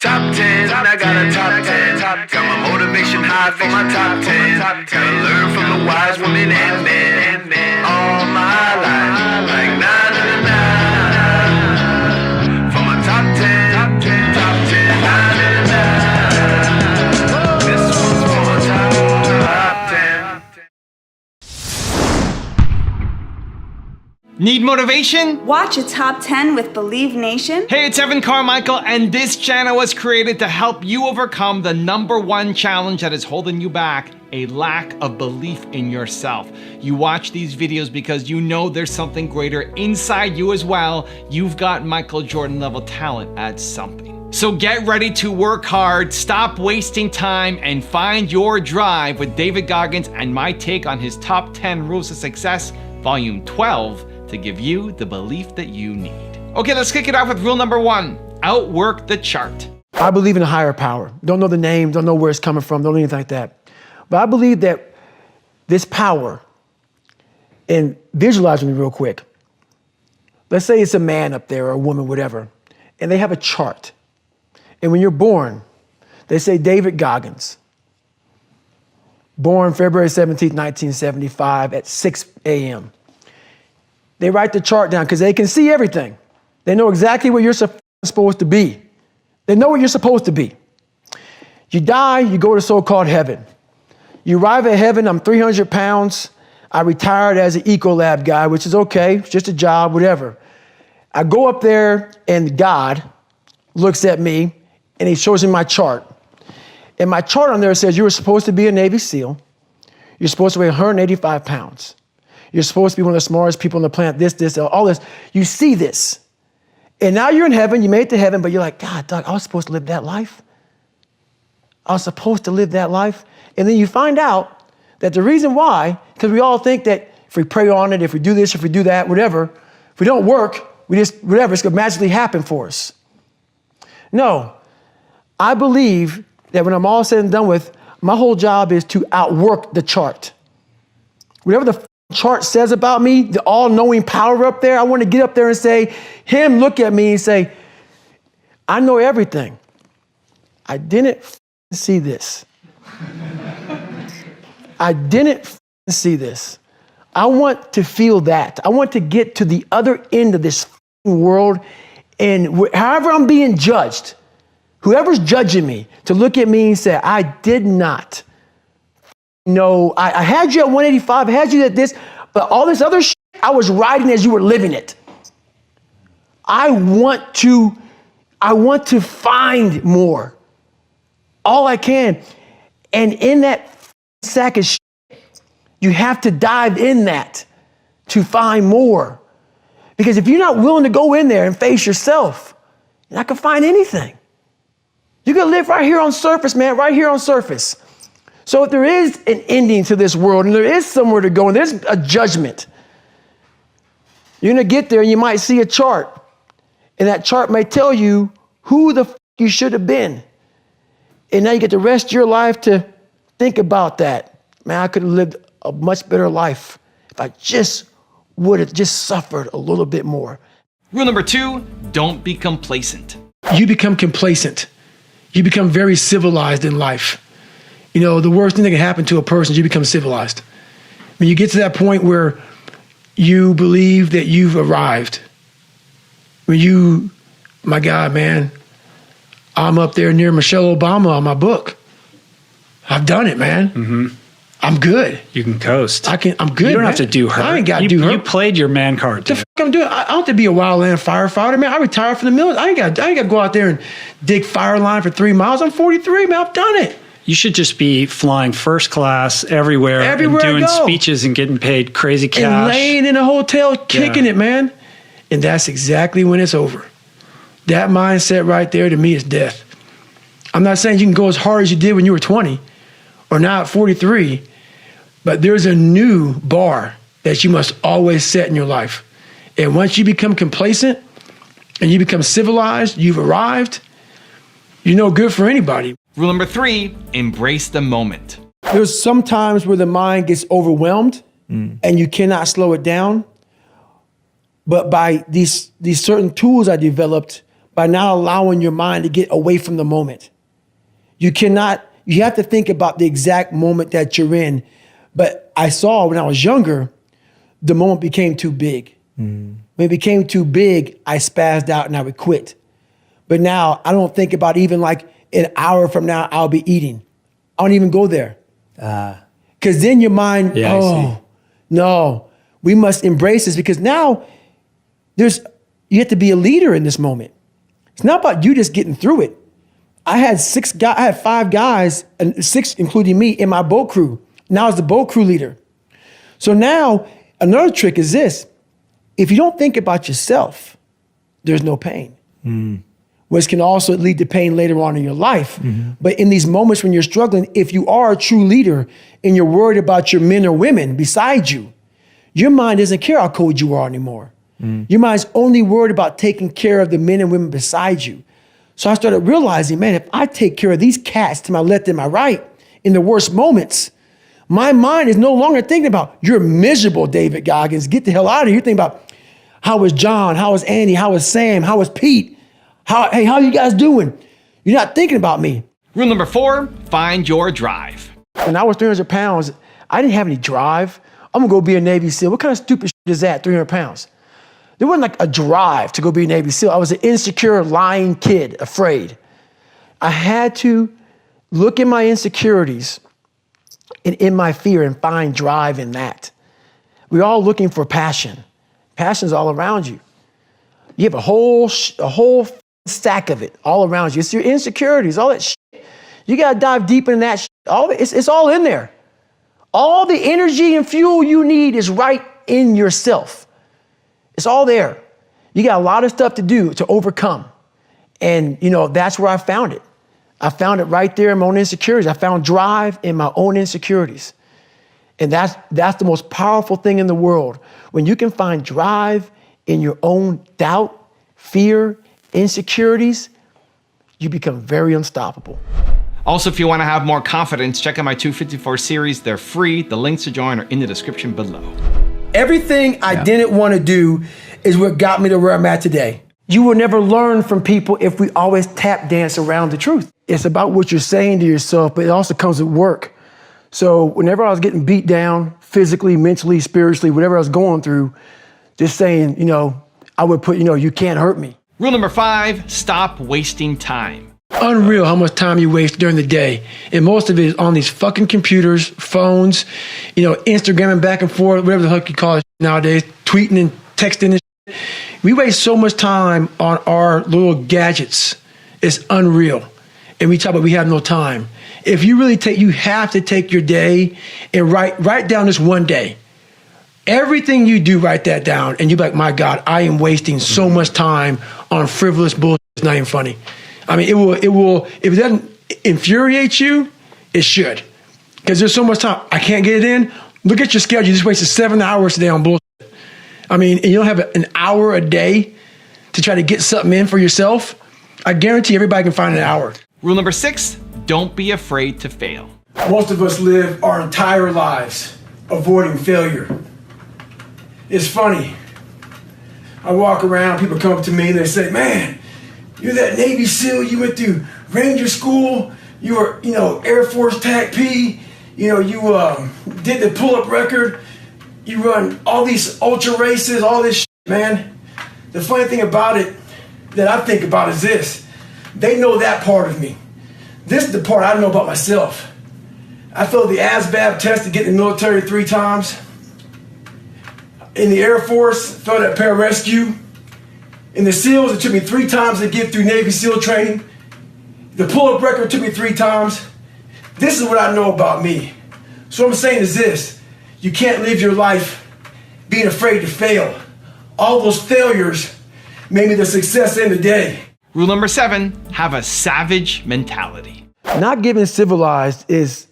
Top 10, I got a top 10. Got my motivation high for my top 10. Gotta learn from the wise women and men. All my life, like na na na na. For my top 10, top 10, na na na na. This one's for my top 10. Need motivation? Watch a top 10 with Believe Nation. Hey, it's Evan Carmichael, and this channel was created to help you overcome the #1 challenge that is holding you back, a lack of belief in yourself. You watch these videos because you know there's something greater inside you as well. You've got Michael Jordan level talent at something. So get ready to work hard, stop wasting time, and find your drive with David Goggins and my take on his top 10 rules of success, volume 12, to give you the belief that you need. Okay, let's kick it off with rule number 1, outwork the chart. I believe in a higher power. Don't know the name, don't know where it's coming from, don't know anything like that. But I believe that this power, and visualize me real quick. Let's say it's a man up there or a woman, whatever, and they have a chart. And when you're born, they say David Goggins, born February 17th, 1975 at 6 a.m. They write the chart down because they can see everything. They know exactly where you're supposed to be. They know where you're supposed to be. You die, you go to so-called heaven. You arrive at heaven, I'm 300 pounds. I retired as an Ecolab guy, which is okay, it's just a job, whatever. I go up there and God looks at me and he shows me my chart. And my chart on there says you were supposed to be a Navy SEAL. You're supposed to weigh 185 pounds. You're supposed to be one of the smartest people on the planet, this, all this. You see this. And now you're in heaven, you made it to heaven, but you're like, God, Doug, I was supposed to live that life. I was supposed to live that life. And then you find out that the reason why, because we all think that if we pray on it, if we do this, if we do that, whatever, if we don't work, we just, whatever, it's gonna magically happen for us. No, I believe that when I'm all said and done with, my whole job is to outwork the chart. Whatever the chart says about me, the all-knowing power up there, I want to get up there and say, him look at me and say, I know everything. I didn't see this. I didn't see this. I want to feel that. I want to get to the other end of this world, and however I'm being judged, whoever's judging me, to look at me and say, I did not know, I had you at 185, I had you at this, but all this other shit, I was riding as you were living it. I want to find more, all I can. And in that sack of shit, you have to dive in that to find more. Because if you're not willing to go in there and face yourself, you're not gonna find anything. You're gonna live right here on surface, man, right here on surface. So if there is an ending to this world and there is somewhere to go and there's a judgment, you're gonna get there and you might see a chart. And that chart may tell you who the you should have been. And now you get the rest of your life to think about that. Man, I could have lived a much better life if I just would have just suffered a little bit more. Rule number 2, don't be complacent. You become complacent. You become very civilized in life. You know, the worst thing that can happen to a person is you become civilized. When you get to that point where you believe that you've arrived, when you, my God, man, I'm up there near Michelle Obama on my book. I've done it, man. Mm-hmm. I'm good. You can coast. I'm good. You don't have to do her. I ain't got to do her. You played your man card. The fuck I'm doing? I don't have to be a wildland firefighter, man. I retired from the military. I ain't got to go out there and dig fire line for 3 miles. I'm 43, man. I've done it. You should just be flying first class everywhere and doing speeches and getting paid crazy cash. And laying in a hotel, kicking it, man. And that's exactly when it's over. That mindset right there to me is death. I'm not saying you can go as hard as you did when you were 20 or now at 43, but there's a new bar that you must always set in your life. And once you become complacent and you become civilized, you've arrived, you're no good for anybody. Rule number 3, embrace the moment. There's some times where the mind gets overwhelmed and you cannot slow it down. But by these certain tools I developed, by not allowing your mind to get away from the moment. You have to think about the exact moment that you're in. But I saw when I was younger, the moment became too big. When it became too big, I spazzed out and I would quit. But now I don't think about even like an hour from now, I'll be eating. I don't even go there. Because then your mind, no, we must embrace this, because now you have to be a leader in this moment. It's not about you just getting through it. I had 5 guys, and 6 including me, in my boat crew. Now I was the boat crew leader. So now another trick is this: if you don't think about yourself, there's no pain. Which can also lead to pain later on in your life. But in these moments when you're struggling, if you are a true leader and you're worried about your men or women beside you, your mind doesn't care how cold you are anymore. Your mind's only worried about taking care of the men and women beside you. So I started realizing, man, if I take care of these cats to my left and my right in the worst moments, my mind is no longer thinking about, you're miserable, David Goggins, get the hell out of here. You're thinking about, how was John? How was Andy? How was Sam? How was Pete? Hey, how you guys doing? You're not thinking about me. Rule number 4, find your drive. When I was 300 pounds, I didn't have any drive. I'm gonna go be a Navy SEAL. What kind of stupid shit is that, 300 pounds? There wasn't like a drive to go be a Navy SEAL. I was an insecure, lying kid, afraid. I had to look at my insecurities and in my fear and find drive in that. We're all looking for passion. Passion's all around you. You have a whole stack of it all around you. It's your insecurities, all that shit. You gotta dive deep into that shit. It's all in there. All the energy and fuel you need is right in yourself. It's all there. You got a lot of stuff to do to overcome. And that's where I found it. I found it right there in my own insecurities. I found drive in my own insecurities. And that's the most powerful thing in the world. When you can find drive in your own doubt, fear, insecurities, you become very unstoppable. Also, if you want to have more confidence, check out my 254 series. They're free. The links to join are in the description below. Everything I didn't want to do is what got me to where I'm at today. You will never learn from people if we always tap dance around the truth. It's about what you're saying to yourself, but it also comes with work. So whenever I was getting beat down, physically, mentally, spiritually, whatever I was going through, just saying, I would put, you can't hurt me. Rule number 5, stop wasting time. Unreal how much time you waste during the day. And most of it is on these fucking computers, phones, Instagramming back and forth, whatever the heck you call it nowadays, tweeting and texting and shit. We waste so much time on our little gadgets. It's unreal. And we talk about we have no time. If you really you have to take your day and write down this one day. Everything you do, write that down, and you're like, my God, I am wasting so much time on frivolous bullshit. It's not even funny. I mean, it will, if it doesn't infuriate you, it should. Because there's so much time. I can't get it in. Look at your schedule. You just wasted 7 hours today on bullshit. I mean, and you don't have an hour a day to try to get something in for yourself. I guarantee everybody can find an hour. Rule number 6, don't be afraid to fail. Most of us live our entire lives avoiding failure. It's funny. I walk around, people come up to me and they say, man, you're that Navy SEAL, you went through Ranger School, you were, Air Force TAC P, you did the pull-up record, you run all these ultra races, all this shit, man. The funny thing about it that I think about is this. They know that part of me. This is the part I know about myself. I failed the ASVAB test to get in the military 3 times. In the Air Force, failed at pararescue. In the SEALs, it took me 3 times to get through Navy SEAL training. The pull-up record took me 3 times. This is what I know about me. So what I'm saying is this. You can't live your life being afraid to fail. All those failures made me the success in the day. Rule number 7, have a savage mentality. Not getting civilized is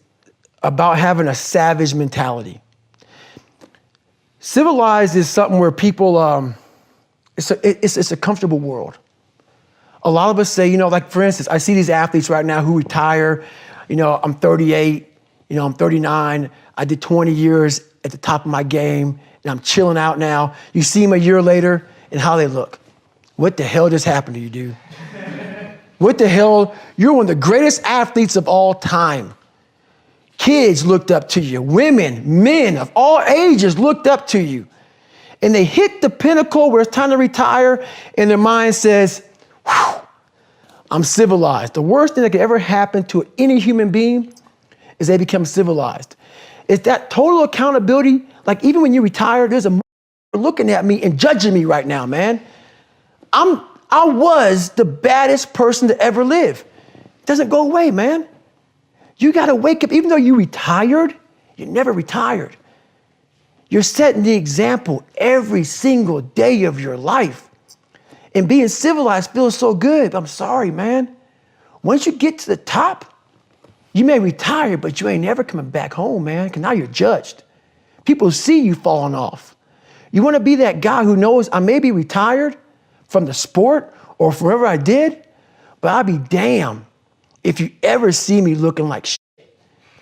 about having a savage mentality. Civilized is something where people, it's a comfortable world. A lot of us say, like for instance, I see these athletes right now who retire, I'm 38, I'm 39, I did 20 years at the top of my game, and I'm chilling out now. You see them a year later and how they look. what the hell just happened to you, dude? What the hell? You're one of the greatest athletes of all time. Kids looked up to you. Women, men of all ages looked up to you. And they hit the pinnacle where it's time to retire, and their mind says, whew, I'm civilized. The worst thing that could ever happen to any human being is they become civilized. It's that total accountability. Like even when you retire, there's a looking at me and judging me right now, man. I was the baddest person to ever live. It doesn't go away, man. You got to wake up. Even though you retired, you never retired. You're setting the example every single day of your life. And being civilized feels so good. I'm sorry, man. Once you get to the top, you may retire, but you ain't never coming back home, man, because now you're judged. People see you falling off. You want to be that guy who knows I may be retired from the sport or from wherever I did, but I'll be damned if you ever see me looking like shit,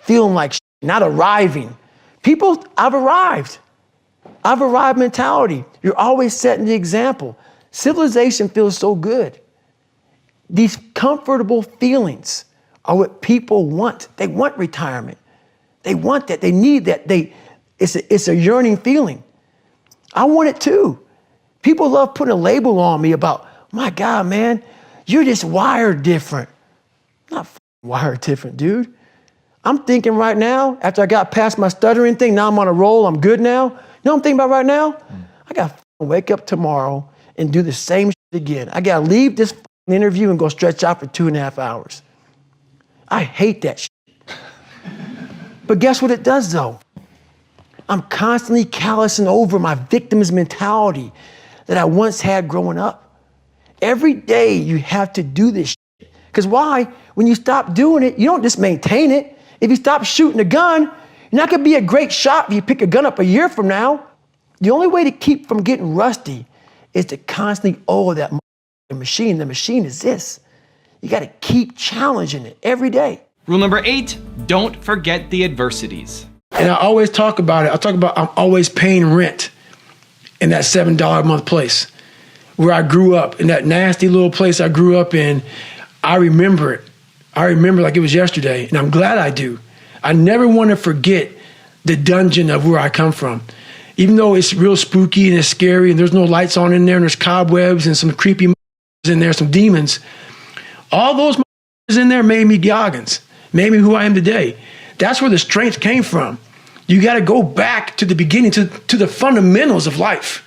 feeling like shit, not arriving. People, I've arrived. I've arrived mentality. You're always setting the example. Civilization feels so good. These comfortable feelings are what people want. They want retirement. They want that. They need that. It's a yearning feeling. I want it too. People love putting a label on me about, my God, man, you're just wired different. I'm not wired different, dude. I'm thinking right now, after I got past my stuttering thing, now I'm on a roll, I'm good now. You know what I'm thinking about right now? I got to wake up tomorrow and do the same shit again. I got to leave this interview and go stretch out for 2.5 hours. I hate that shit. But guess what it does though? I'm constantly callousing over my victim's mentality that I once had growing up. Every day you have to do this shit. Because why? When you stop doing it, you don't just maintain it. If you stop shooting a gun, you're not gonna be a great shot if you pick a gun up a year from now. The only way to keep from getting rusty is to constantly oil that machine. The machine is this. You gotta keep challenging it every day. Rule number 8, don't forget the adversities. And I always talk about it. I talk about I'm always paying rent in that $7 a month place where I grew up, in that nasty little place I grew up in. I remember it. I remember like it was yesterday, and I'm glad I do. I never want to forget the dungeon of where I come from. Even though it's real spooky and it's scary and there's no lights on in there and there's cobwebs and some creepy in there, some demons, all those in there made me Goggins, made me who I am today. That's where the strength came from. You got to go back to the beginning, to the fundamentals of life,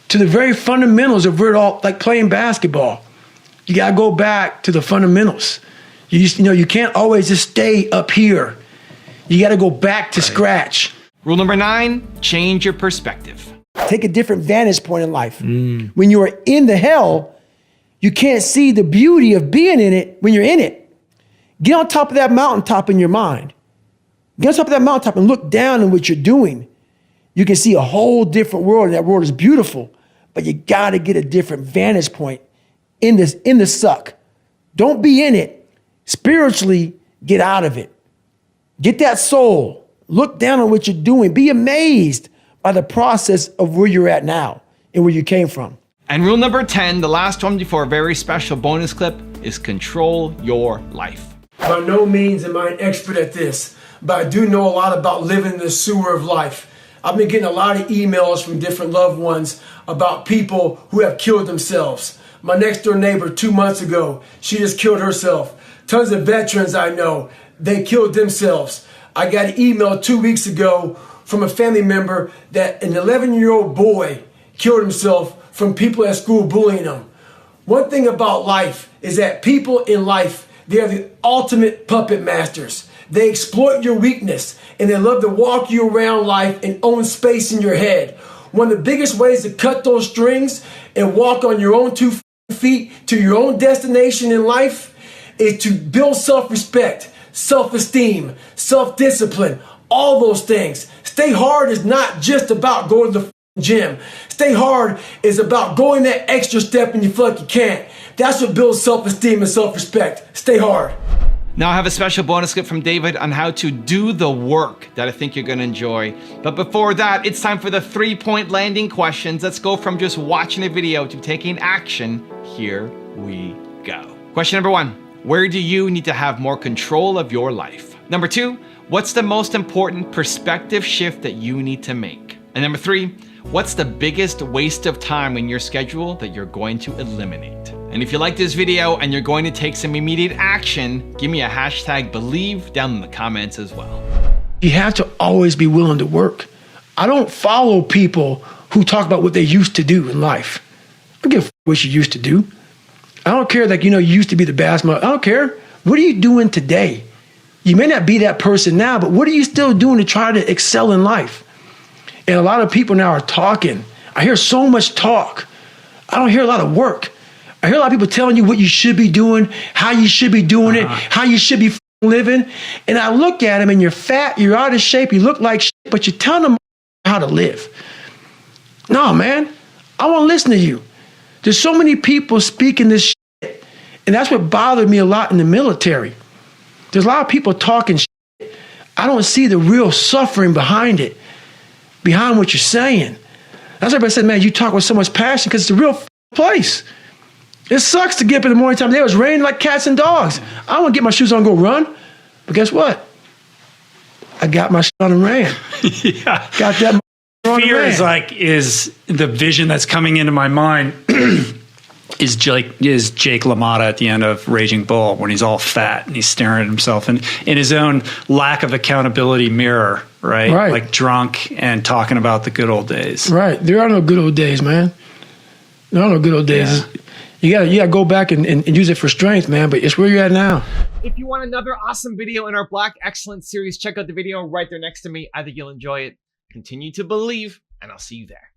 to the very fundamentals of where it all, like playing basketball. You got to go back to the fundamentals. You can't always just stay up here. You got to go back to scratch. Rule number 9, change your perspective. Take a different vantage point in life. When you are in the hell, you can't see the beauty of being in it when you're in it. Get on top of that mountaintop in your mind. Get on top of that mountaintop and look down on what you're doing. You can see a whole different world, and that world is beautiful, but you got to get a different vantage point in the suck. Don't be in it. Spiritually, get out of it. Get that soul. Look down on what you're doing. Be amazed by the process of where you're at now and where you came from. And rule number 10, the last one before a very special bonus clip, is control your life. By no means am I an expert at this, but I do know a lot about living in the sewer of life. I've been getting a lot of emails from different loved ones about people who have killed themselves. My next door neighbor 2 months ago, she just killed herself. Tons of veterans I know, they killed themselves. I got an email 2 weeks ago from a family member that an 11-year-old boy killed himself from people at school bullying him. One thing about life is that people in life, they are the ultimate puppet masters. They exploit your weakness and they love to walk you around life and own space in your head. One of the biggest ways to cut those strings and walk on your own 2 feet to your own destination in life is to build self-respect, self-esteem, self-discipline, all those things. Stay hard is not just about going to the gym. Stay hard is about going that extra step when you feel like you can't. That's what builds self-esteem and self-respect. Stay hard. Now I have a special bonus clip from David on how to do the work that I think you're gonna enjoy. But before that, it's time for the 3-point landing questions. Let's go from just watching a video to taking action. Here we go. Question number 1, where do you need to have more control of your life? Number 2, what's the most important perspective shift that you need to make? And number 3, what's the biggest waste of time in your schedule that you're going to eliminate? And if you like this video and you're going to take some immediate action, give me a #believe down in the comments as well. You have to always be willing to work. I don't follow people who talk about what they used to do in life. I don't give a f what you used to do. I don't care that, you used to be the basketball. I don't care. What are you doing today? You may not be that person now, but what are you still doing to try to excel in life? And a lot of people now are talking. I hear so much talk. I don't hear a lot of work. I hear a lot of people telling you what you should be doing, how you should be doing it, how you should be living. And I look at them and you're fat, you're out of shape, you look like shit, but you're telling them how to live. No, man, I won't listen to you. There's so many people speaking this shit. And that's what bothered me a lot in the military. There's a lot of people talking shit. I don't see the real suffering behind it, behind what you're saying. That's why everybody said, man, you talk with so much passion because it's a real place. It sucks to get up in the morning time. It was raining like cats and dogs. I want to get my shoes on and go run. But guess what? I got my shit on and ran. Yeah. Got that on Fear and ran. is the vision that's coming into my mind is Jake LaMotta at the end of Raging Bull when he's all fat and he's staring at himself and in his own lack of accountability mirror, right? Like drunk and talking about the good old days. Right. There are no good old days, man. There are no good old days. Yeah. You gotta go back and use it for strength, man, but it's where you're at now. If you want another awesome video in our Black Excellence series, check out the video right there next to me. I think you'll enjoy it. Continue to believe, and I'll see you there.